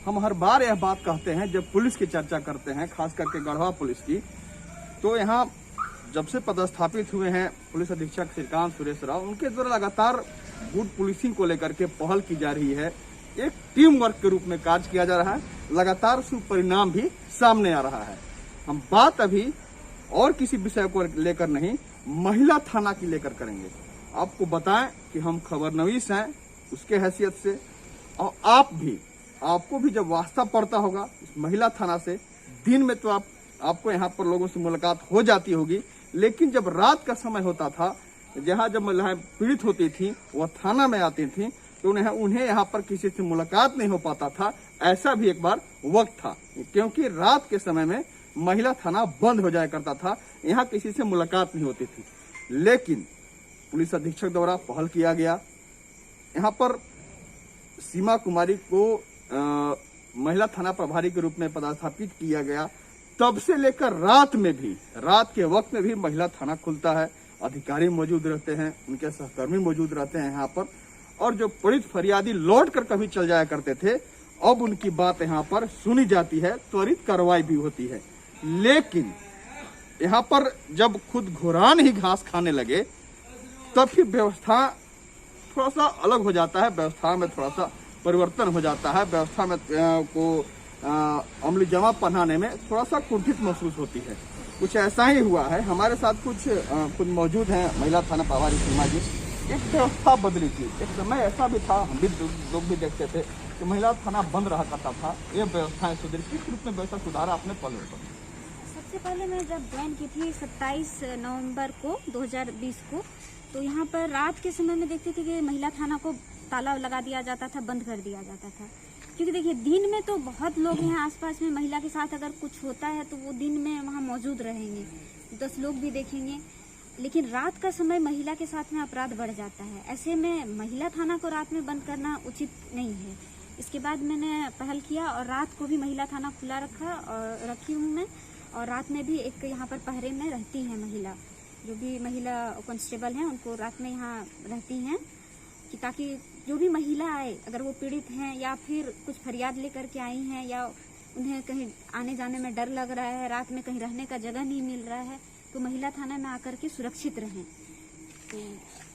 हम हर बार यह बात कहते हैं जब पुलिस की चर्चा करते हैं, खास करके गढ़वा पुलिस की, तो यहाँ जब से पदस्थापित हुए हैं पुलिस अधीक्षक श्रीकांत सुरेश राव, उनके द्वारा लगातार गुड पुलिसिंग को लेकर के पहल की जा रही है। एक टीम वर्क के रूप में कार्य किया जा रहा है, लगातार सुपरिणाम भी सामने आ रहा है। हम बात अभी और किसी विषय को लेकर नहीं, महिला थाना की लेकर करेंगे। आपको बताएं कि हम खबरनवीस हैं उसके हैसियत से, और आपको भी जब वास्ता पड़ता होगा इस महिला थाना से, दिन में तो आपको यहाँ पर लोगों से मुलाकात हो जाती होगी, लेकिन जब रात का समय होता था, जहाँ जब महिलाएं पीड़ित होती थी वह थाना में आती थी, तो उन्हें यहाँ पर किसी से मुलाकात नहीं हो पाता था। ऐसा भी एक बार वक्त था, क्योंकि रात के समय में महिला थाना बंद हो जाया करता था, यहाँ किसी से मुलाकात नहीं होती थी। लेकिन पुलिस अधीक्षक द्वारा पहल किया गया, यहाँ पर सीमा कुमारी को महिला थाना प्रभारी के रूप में पदस्थापित किया गया। तब से लेकर रात के वक्त में भी महिला थाना खुलता है, अधिकारी मौजूद रहते हैं, उनके सहकर्मी मौजूद रहते हैं यहाँ पर, और जो पीड़ित फरियादी लौट कर कभी चल जाया करते थे, अब उनकी बात यहाँ पर सुनी जाती है, त्वरित कार्रवाई भी होती है। लेकिन यहाँ पर जब खुद घुरान ही घास खाने लगे, तब फिर व्यवस्था थोड़ा सा अलग हो जाता है, व्यवस्था में थोड़ा सा परिवर्तन हो जाता है, व्यवस्था में अमली जमा पहनाने में थोड़ा सा कुंठित महसूस होती है। कुछ ऐसा ही हुआ है हमारे साथ। कुछ मौजूद हैं महिला थाना प्रभारी सीमा जी। एक व्यवस्था बदली थी, एक समय ऐसा भी था, हम भी लोग भी देखते थे कि महिला थाना बंद रहा करता था। ये व्यवस्थाएं सुधरी, किस रूप में व्यवस्था सुधारा आपने पहले पर? सबसे पहले मैं जब ज्वाइन की थी 27 नवंबर को 2020 को, तो यहाँ पर रात के समय में देखते थे कि महिला थाना को ताला लगा दिया जाता था, बंद कर दिया जाता था। क्योंकि देखिए दिन में तो बहुत लोग हैं आसपास में, महिला के साथ अगर कुछ होता है तो वो दिन में वहाँ मौजूद रहेंगे, 10 लोग भी देखेंगे। लेकिन रात का समय महिला के साथ में अपराध बढ़ जाता है, ऐसे में महिला थाना को रात में बंद करना उचित नहीं है। इसके बाद मैंने पहल किया और रात को भी महिला थाना खुला रखी हूँ मैं, और रात में भी एक यहाँ पर पहरे में रहती हैं महिला, जो भी महिला कांस्टेबल हैं उनको रात में यहाँ रहती हैं, कि ताकि जो भी महिला आए, अगर वो पीड़ित हैं या फिर कुछ फरियाद लेकर के आई हैं, या उन्हें कहीं आने जाने में डर लग रहा है, रात में कहीं रहने का जगह नहीं मिल रहा है, तो महिला थाना में आकर के सुरक्षित रहें।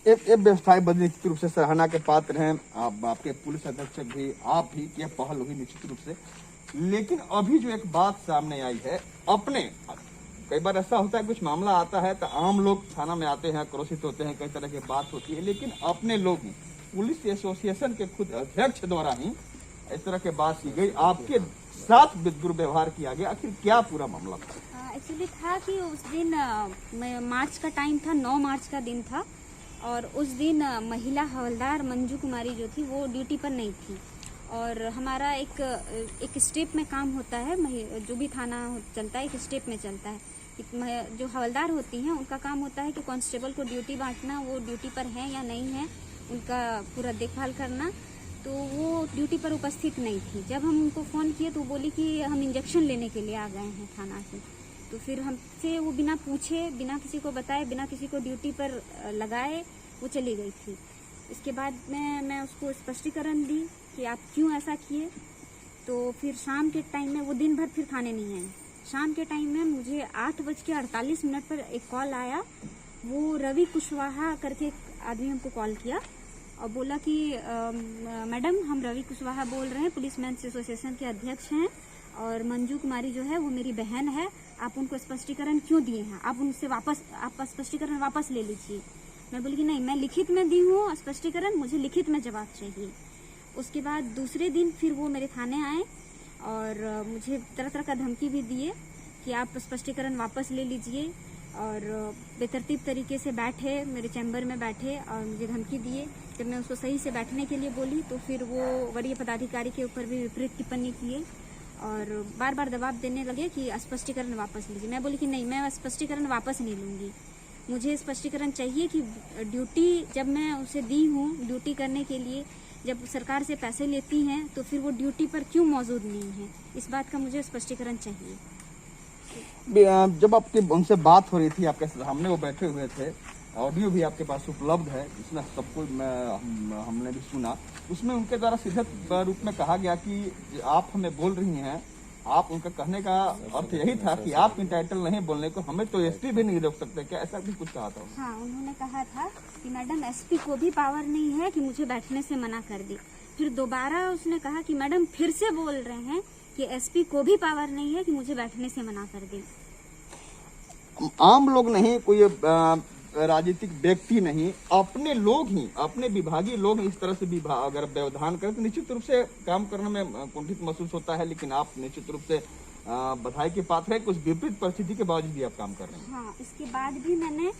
एक व्यवस्थाएं बदली निश्चित रूप से सराहना के पात्र हैं। आपके पुलिस अधीक्षक भी, आप भी, यह पहल होगी निश्चित रूप से। लेकिन अभी जो एक बात सामने आई है, कई बार ऐसा होता है कुछ मामला आता है तो आम लोग थाना में आते हैं, क्रोशित होते हैं, कई तरह की बात होती है, लेकिन अपने लोग ही पुलिस एसोसिएशन के खुद अध्यक्ष द्वारा ही इस तरह की बात की गई, आपके साथ दुर्व्यवहार किया गया। आखिर क्या पूरा मामला था? एक्चुअली था कि उस दिन मार्च का टाइम था, 9 मार्च का दिन था, और उस दिन महिला हवलदार मंजू कुमारी जो थी वो ड्यूटी पर नहीं थी, और हमारा एक स्टेप में काम होता है, जो भी थाना चलता है एक स्टेप में चलता है। जो हवलदार होती हैं उनका काम होता है कि कांस्टेबल को ड्यूटी बांटना, वो ड्यूटी पर हैं या नहीं है, उनका पूरा देखभाल करना। तो वो ड्यूटी पर उपस्थित नहीं थी। जब हम उनको फ़ोन किए तो बोली कि हम इंजेक्शन लेने के लिए आ गए हैं थाना से। तो फिर हमसे वो बिना पूछे, बिना किसी को बताए, बिना किसी को ड्यूटी पर लगाए वो चली गई थी। इसके बाद मैं उसको स्पष्टीकरण दी कि आप क्यों ऐसा किए। तो फिर शाम के टाइम में, वो दिन भर फिर थाने नहीं आए, शाम के टाइम में मुझे 8:48 पर एक कॉल आया। वो रवि कुशवाहा करके एक आदमी हमको कॉल किया और बोला कि मैडम, हम रवि कुशवाहा बोल रहे हैं, पुलिस मेंस एसोसिएशन के अध्यक्ष हैं, और मंजू कुमारी जो है वो मेरी बहन है, आप उनको स्पष्टीकरण क्यों दिए हैं, आप उनसे आप स्पष्टीकरण वापस ले लीजिए। मैं बोली कि नहीं, मैं लिखित में दी हूँ स्पष्टीकरण, मुझे लिखित में जवाब चाहिए। उसके बाद दूसरे दिन फिर वो मेरे थाने आए और मुझे तरह तरह का धमकी भी दिए कि आप स्पष्टीकरण वापस ले लीजिए, और बेतरतीब तरीके से बैठे, मेरे चैम्बर में बैठे और मुझे धमकी दिए। जब मैं उसको सही से बैठने के लिए बोली तो फिर वो वरीय पदाधिकारी के ऊपर भी विपरीत टिप्पणी किए और बार बार दबाव देने लगे कि स्पष्टीकरण वापस लीजिए। मैं बोली कि नहीं, मैं स्पष्टीकरण वापस नहीं लूँगी, मुझे स्पष्टीकरण चाहिए कि ड्यूटी जब मैं उसे दी हूँ ड्यूटी करने के लिए, जब सरकार से पैसे लेती हैं तो फिर वो ड्यूटी पर क्यों मौजूद नहीं है, इस बात का मुझे स्पष्टीकरण चाहिए। जब आपकी उनसे बात हो रही थी, आपके सामने वो बैठे हुए थे, ऑडियो भी आपके पास उपलब्ध है, जिसमें सबको हमने भी सुना। उसमें उनके द्वारा सीधे रूप में कहा गया कि आप हमें बोल रही हैं, आप उनका कहने का अर्थ यही था कि आप इंटाइटल नहीं बोलने को, हमें तो एसपी भी नहीं रोक सकते, क्या ऐसा भी कुछ कहा था? हाँ, उन्होंने कहा था कि मैडम एसपी को भी पावर नहीं है कि मुझे बैठने से मना कर दे। फिर दोबारा उसने कहा कि मैडम फिर से बोल रहे हैं कि एसपी को भी पावर नहीं है कि मुझे बैठने से मना कर दे। आम लोग नहीं, कोई राजनीतिक व्यक्ति नहीं, अपने लोग ही, अपने विभागीय लोग इस तरह से अगर व्यवधान करें तो निश्चित रूप से काम करने में कुंठित महसूस होता है। लेकिन आप निश्चित रूप से बधाई के पात्र है, कुछ विपरीत परिस्थिति के बावजूद भी आप काम कर रहे हैं। हाँ, इसके बाद भी मैंने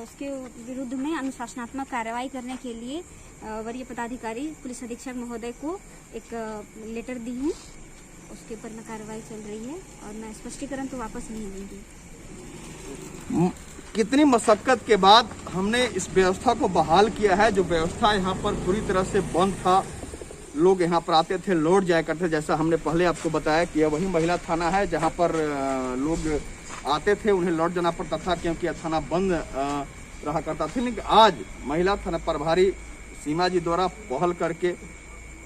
उसके विरुद्ध में अनुशासनात्मक कार्रवाई करने के लिए वरीय पदाधिकारी पुलिस अधीक्षक महोदय को एक लेटर दी हूँ। उसके ऊपर में कार्रवाई चल रही है और मैं स्पष्टीकरण तो वापस नहीं लूंगी। कितनी मशक्कत के बाद हमने इस व्यवस्था को बहाल किया है। जो व्यवस्था यहाँ पर पूरी तरह से बंद था, लोग यहाँ पर आते थे, लौट जाया करते, जैसा हमने पहले आपको बताया कि यह वही महिला थाना है जहाँ पर लोग आते थे, उन्हें लौट जाना पड़ता था क्योंकि यह थाना बंद रहा करता था। लेकिन आज महिला थाना प्रभारी सीमा जी द्वारा पहल करके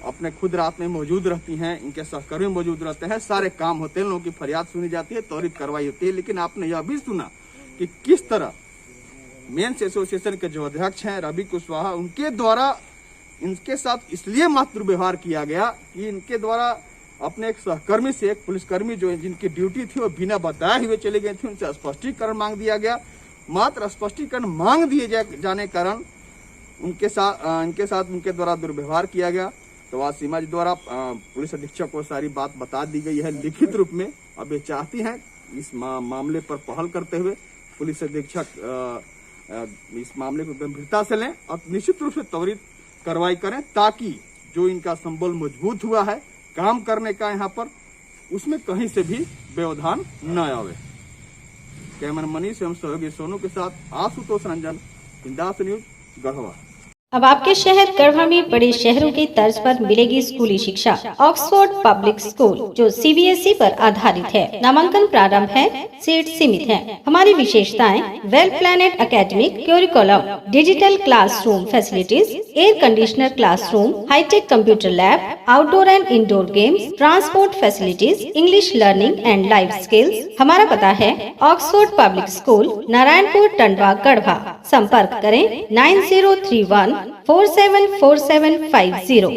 अपने खुद रात में मौजूद रहती हैं, इनके सहकर्मी मौजूद रहते हैं, सारे काम होते हैं, लोगों की फरियाद सुनी जाती है, त्वरित कार्रवाई होती है। लेकिन आपने यह भी सुना कि किस तरह मेंस एसोसिएशन के जो अध्यक्ष हैं रवि कुशवाहा, उनके द्वारा इनके साथ इसलिए मातृ व्यवहार किया गया कि इनके द्वारा अपने एक सहकर्मी से, एक पुलिसकर्मी जो जिनकी ड्यूटी थी वो बिना बताए हुए चले गए थे, उनसे स्पष्टीकरण मांग दिया गया। मात्र स्पष्टीकरण मांग दिए जाने कारण इनके साथ उनके द्वारा दुर्व्यवहार किया गया। तो आज सीमा जी द्वारा पुलिस अधीक्षक को सारी बात बता दी गई है लिखित रूप में। अब ये चाहती हैं इस मामले पर पहल करते हुए पुलिस अधीक्षक इस मामले को गंभीरता से लें और निश्चित रूप से त्वरित कार्रवाई करें, ताकि जो इनका संबल मजबूत हुआ है काम करने का यहाँ पर, उसमें कहीं से भी व्यवधान न आवे। कैमरा मनीष एवं सहयोगी सोनू के साथ आशुतोष रंजन, बिंदास न्यूज, गढ़वा। अब आपके शहर गढ़वा में बड़े शहरों की तर्ज पर मिलेगी स्कूली शिक्षा। ऑक्सफोर्ड पब्लिक स्कूल जो सीबीएसई पर आधारित है। नामांकन प्रारंभ है, सीट सीमित है। हमारी विशेषताएं: well planned academic curriculum, digital classroom facilities, air conditioner classroom, hitech computer lab, outdoor and indoor games, transport facilities, English learning and life skills. हमारा पता है Oxford public school, Narayanpur, Tandwa, Garhwa. संपर्क करें 9031 474750।